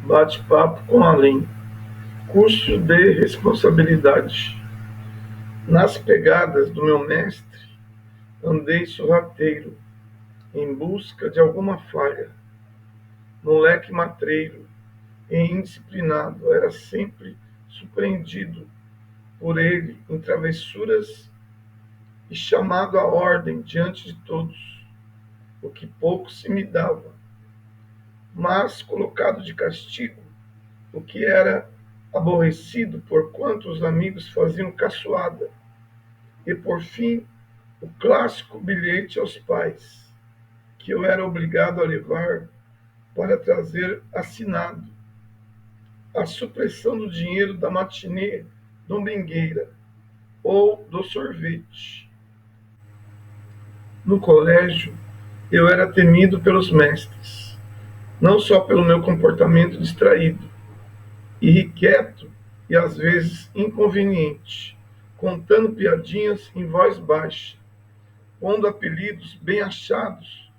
Bate-papo com além. Curso de responsabilidade. Nas pegadas do meu mestre, andei sorrateiro, em busca de alguma falha. Moleque matreiro e indisciplinado, era sempre surpreendido por ele em travessuras e chamado à ordem diante de todos, o que pouco se me dava, mas colocado de castigo, o que era aborrecido porquanto os amigos faziam caçoada, e por fim o clássico bilhete aos pais, que eu era obrigado a levar para trazer assinado a supressão do dinheiro da matinê domingueira ou do sorvete. No colégio, eu era temido pelos mestres, não só pelo meu comportamento distraído, irrequieto e às vezes inconveniente, contando piadinhas em voz baixa, pondo apelidos bem achados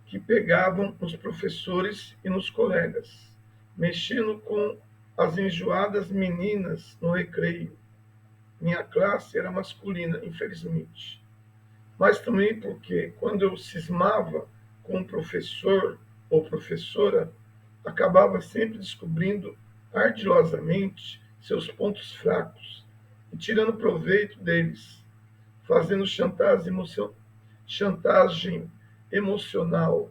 que pegavam nos professores e nos colegas, mexendo com as enjoadas meninas no recreio. Minha classe era masculina, infelizmente, mas também porque, quando eu cismava com um professor ou professora, acabava sempre descobrindo ardilosamente seus pontos fracos e tirando proveito deles, fazendo chantagem emocional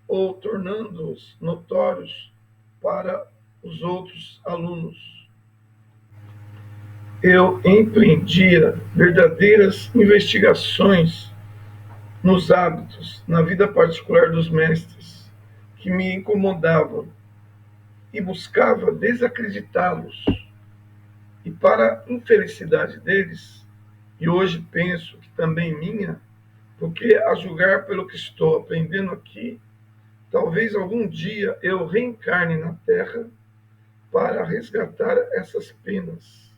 ou tornando-os notórios para os outros alunos. Eu empreendia verdadeiras investigações nos hábitos, na vida particular dos mestres, que me incomodavam, e buscava desacreditá-los. E para a infelicidade deles, e hoje penso que também minha, porque a julgar pelo que estou aprendendo aqui, talvez algum dia eu reencarne na Terra para resgatar essas penas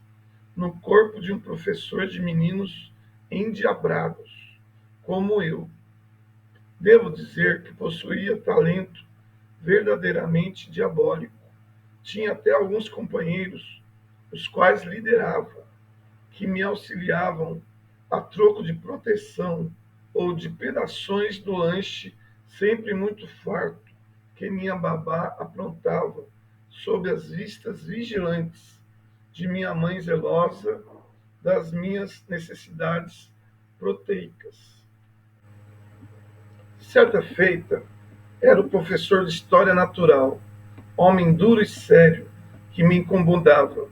no corpo de um professor de meninos endiabrados, como eu. Devo dizer que possuía talento verdadeiramente diabólico. Tinha até alguns companheiros, os quais liderava, que me auxiliavam a troco de proteção ou de pedaços do lanche sempre muito farto que minha babá aprontava sob as vistas vigilantes de minha mãe zelosa das minhas necessidades proteicas. Certa feita, era o professor de História Natural, homem duro e sério, que me incomodava.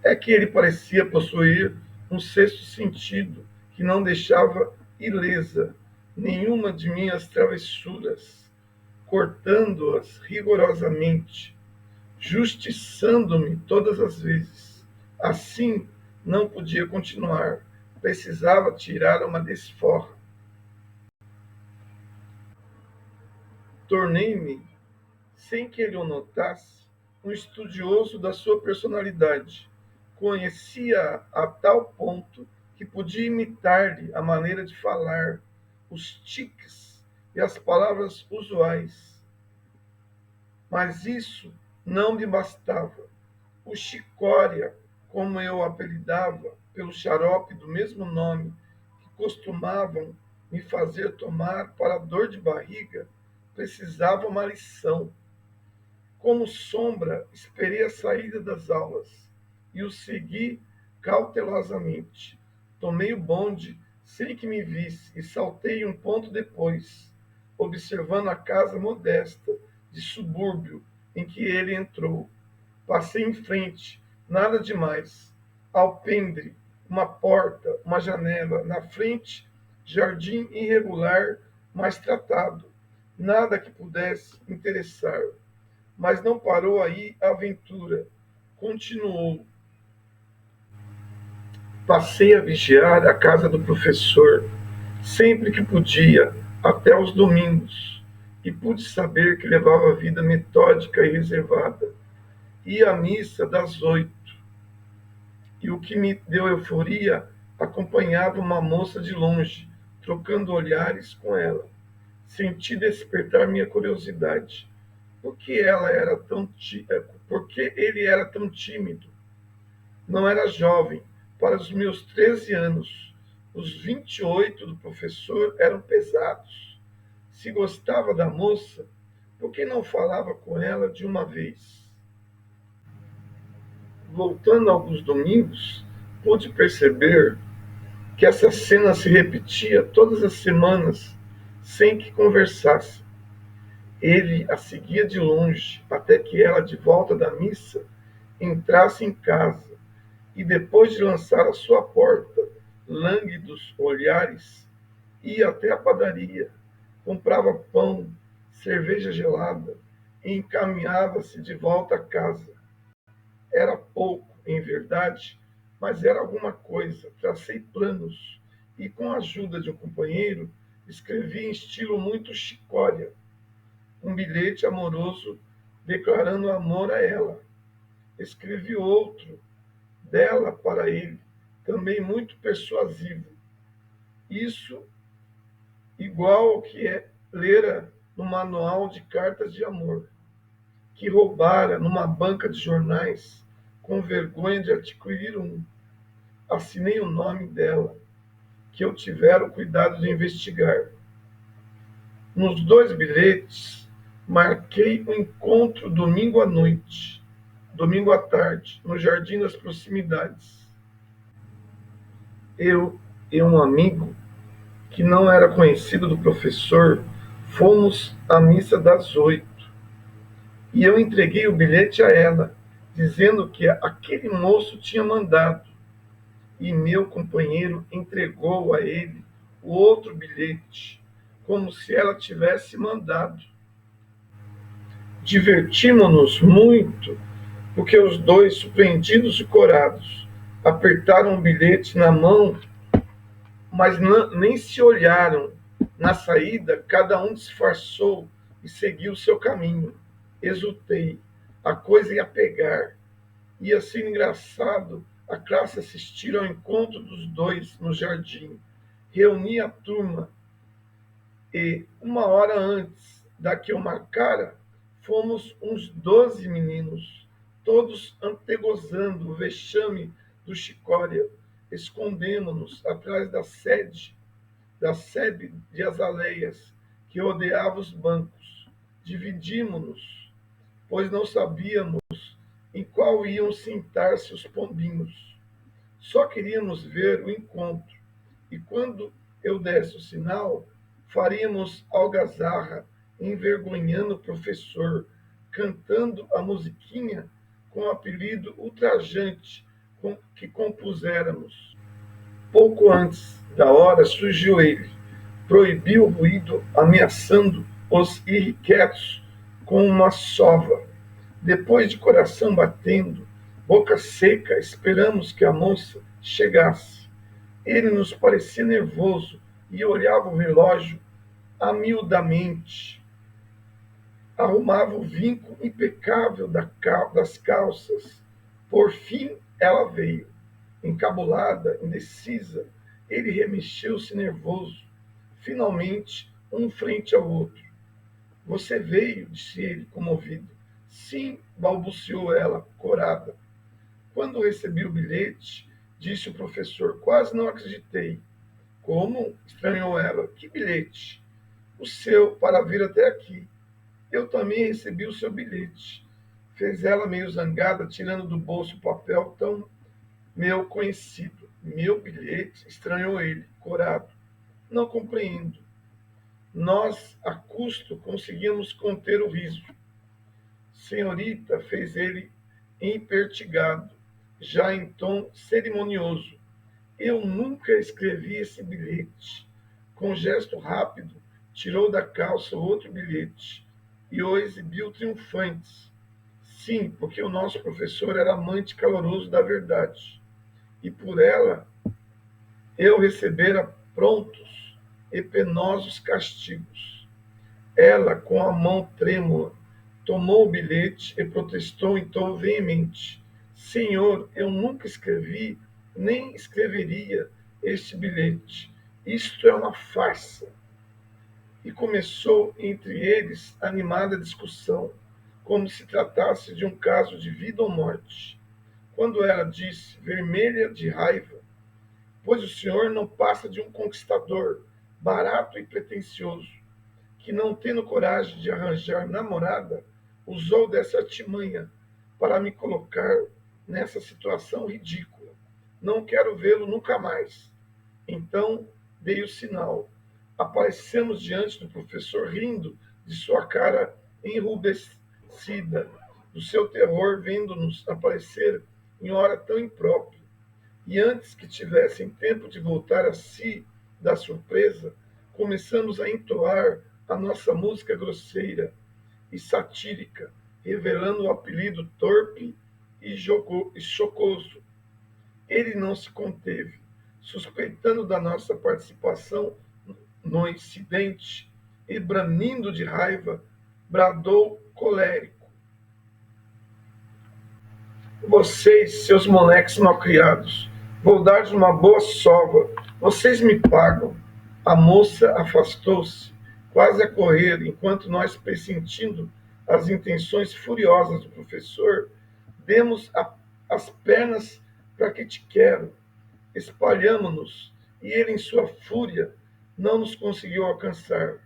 É que ele parecia possuir um sexto sentido que não deixava ilesa nenhuma de minhas travessuras, cortando-as rigorosamente, justiçando-me todas as vezes. Assim não podia continuar, precisava tirar uma desforra. Tornei-me, sem que ele o notasse, um estudioso da sua personalidade. Conhecia-a a tal ponto que podia imitar-lhe a maneira de falar, os tiques e as palavras usuais. Mas isso não me bastava. O Chicória, como eu o apelidava, pelo xarope do mesmo nome que costumavam me fazer tomar para a dor de barriga, precisava uma lição. Como sombra, esperei a saída das aulas e o segui cautelosamente. Tomei o bonde sem que me visse e saltei um ponto depois, observando a casa modesta de subúrbio em que ele entrou. Passei em frente, nada demais. Alpendre, uma porta, uma janela. Na frente, jardim irregular, mas tratado. Nada que pudesse interessar. Mas não parou aí a aventura. Continuou. Passei a vigiar a casa do professor, sempre que podia, até os domingos, e pude saber que levava vida metódica e reservada. Ia à missa das 8, e o que me deu euforia, acompanhava uma moça de longe, trocando olhares com ela. Senti despertar minha curiosidade. porque ele era tão tímido. Não era jovem. Para os meus 13 anos, os 28 do professor eram pesados. Se gostava da moça, por que não falava com ela de uma vez? Voltando alguns domingos, pude perceber que essa cena se repetia todas as semanas, sem que conversasse. Ele a seguia de longe, até que ela, de volta da missa, entrasse em casa e, depois de lançar à sua porta lânguidos olhares, ia até a padaria, comprava pão, cerveja gelada e encaminhava-se de volta a casa. Era pouco, em verdade, mas era alguma coisa. Tracei planos e, com a ajuda de um companheiro, escrevi em estilo muito chicória um bilhete amoroso declarando amor a ela. Escrevi outro dela para ele, também muito persuasivo. Isso igual ao que lera no manual de cartas de amor, que roubara numa banca de jornais, com vergonha de adquirir um. Assinei o nome dela, que eu tivera o cuidado de investigar. Nos dois bilhetes, marquei um encontro domingo à tarde, no jardim das proximidades. Eu e um amigo, que não era conhecido do professor, fomos à missa das 8. E eu entreguei o bilhete a ela, dizendo que aquele moço tinha mandado. E meu companheiro entregou a ele o outro bilhete, como se ela tivesse mandado. Divertimos-nos muito, porque os dois, surpreendidos e corados, apertaram o bilhete na mão, mas nem se olharam. Na saída, cada um disfarçou e seguiu seu caminho. Exultei. A coisa ia pegar. Ia ser engraçado a classe assistir ao encontro dos dois no jardim. Reuni a turma e, uma hora antes da que eu marcara, fomos uns 12 meninos, todos antegozando o vexame do Chicória. Escondemos-nos atrás da sebe de azaleias que rodeava os bancos. Dividimos-nos, pois não sabíamos em qual iam sentar-se os pombinhos. Só queríamos ver o encontro, e quando eu desse o sinal, faríamos algazarra, envergonhando o professor, cantando a musiquinha com o apelido ultrajante que compuséramos. Pouco antes da hora surgiu ele, proibiu o ruído, ameaçando os irrequietos com uma sova. Depois de coração batendo, boca seca, esperamos que a moça chegasse. Ele nos parecia nervoso e olhava o relógio amiudamente. Arrumava o vinco impecável das calças. Por fim, ela veio. Encabulada, indecisa, ele remexeu-se nervoso. Finalmente, um frente ao outro. Você veio, disse ele, comovido. Sim, balbuciou ela, corada. Quando recebi o bilhete, disse o professor, quase não acreditei. Como? Estranhou ela. Que bilhete? O seu, para vir até aqui. Eu também recebi o seu bilhete. Fez ela meio zangada, tirando do bolso o papel tão meu conhecido. Meu bilhete? Estranhou ele, corado. Não compreendo. Nós, a custo, conseguimos conter o riso. Senhorita, fez ele impertigado, já em tom cerimonioso. Eu nunca escrevi esse bilhete. Com um gesto rápido, tirou da calça outro bilhete e o exibiu triunfante. Sim, porque o nosso professor era amante caloroso da verdade. E por ela eu recebera prontos e penosos castigos. Ela, com a mão trêmula, tomou o bilhete e protestou em tom veemente: Senhor, eu nunca escrevi, nem escreveria este bilhete. Isto é uma farsa. E começou entre eles animada discussão. como se tratasse de um caso de vida ou morte. Quando ela disse, vermelha de raiva, pois o senhor não passa de um conquistador, barato e pretensioso, que não tendo coragem de arranjar namorada, usou dessa artimanha para me colocar nessa situação ridícula. Não quero vê-lo nunca mais. Então dei o sinal. Aparecemos diante do professor rindo de sua cara enrubescida, do seu terror vendo-nos aparecer em hora tão imprópria. E antes que tivessem tempo de voltar a si da surpresa, começamos a entoar a nossa música grosseira e satírica, revelando o apelido torpe e chocoso. Ele não se conteve, suspeitando da nossa participação no incidente e, bramindo de raiva, bradou colérico: vocês, seus moleques malcriados, vou dar-lhes uma boa sova. Vocês me pagam. A moça afastou-se, quase a correr, enquanto nós, pressentindo as intenções furiosas do professor, demos as pernas para que te quero. Espalhamo-nos, e ele, em sua fúria, não nos conseguiu alcançar.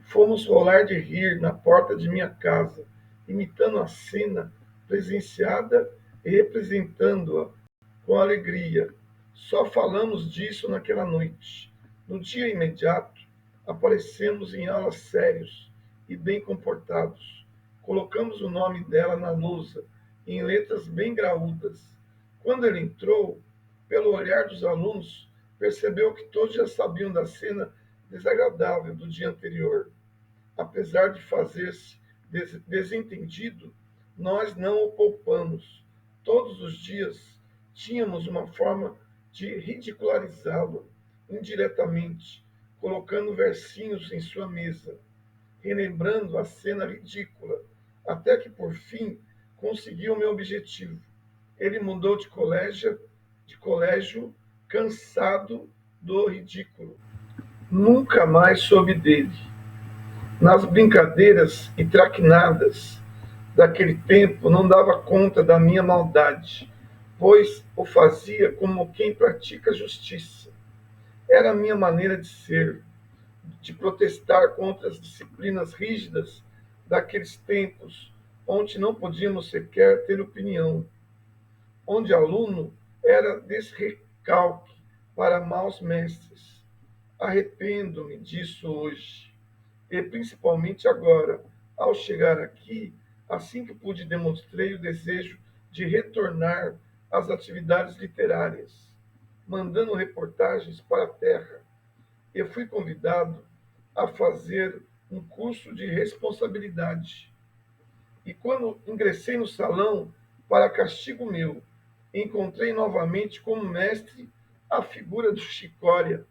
Fomos rolar de rir na porta de minha casa, imitando a cena presenciada e representando-a com alegria. Só falamos disso naquela noite. No dia imediato, aparecemos em aula sérios e bem comportados. Colocamos o nome dela na lousa, em letras bem graúdas. Quando ele entrou, pelo olhar dos alunos, percebeu que todos já sabiam da cena desagradável do dia anterior. Apesar de fazer-se desentendido, nós não o poupamos. Todos os dias tínhamos uma forma de ridicularizá-lo indiretamente, colocando versinhos em sua mesa, relembrando a cena ridícula, até que por fim consegui o meu objetivo. Ele mudou de colégio, cansado do ridículo. Nunca mais soube dele. Nas brincadeiras e traquinadas daquele tempo, não dava conta da minha maldade, pois o fazia como quem pratica justiça. Era a minha maneira de ser, de protestar contra as disciplinas rígidas daqueles tempos, onde não podíamos sequer ter opinião, onde aluno era desrecalque para maus mestres. Arrependo-me disso hoje, e principalmente agora, ao chegar aqui, assim que pude, demonstrei o desejo de retornar às atividades literárias, mandando reportagens para a terra. Eu fui convidado a fazer um curso de responsabilidade. E quando ingressei no salão, para castigo meu, encontrei novamente como mestre a figura do Chicória,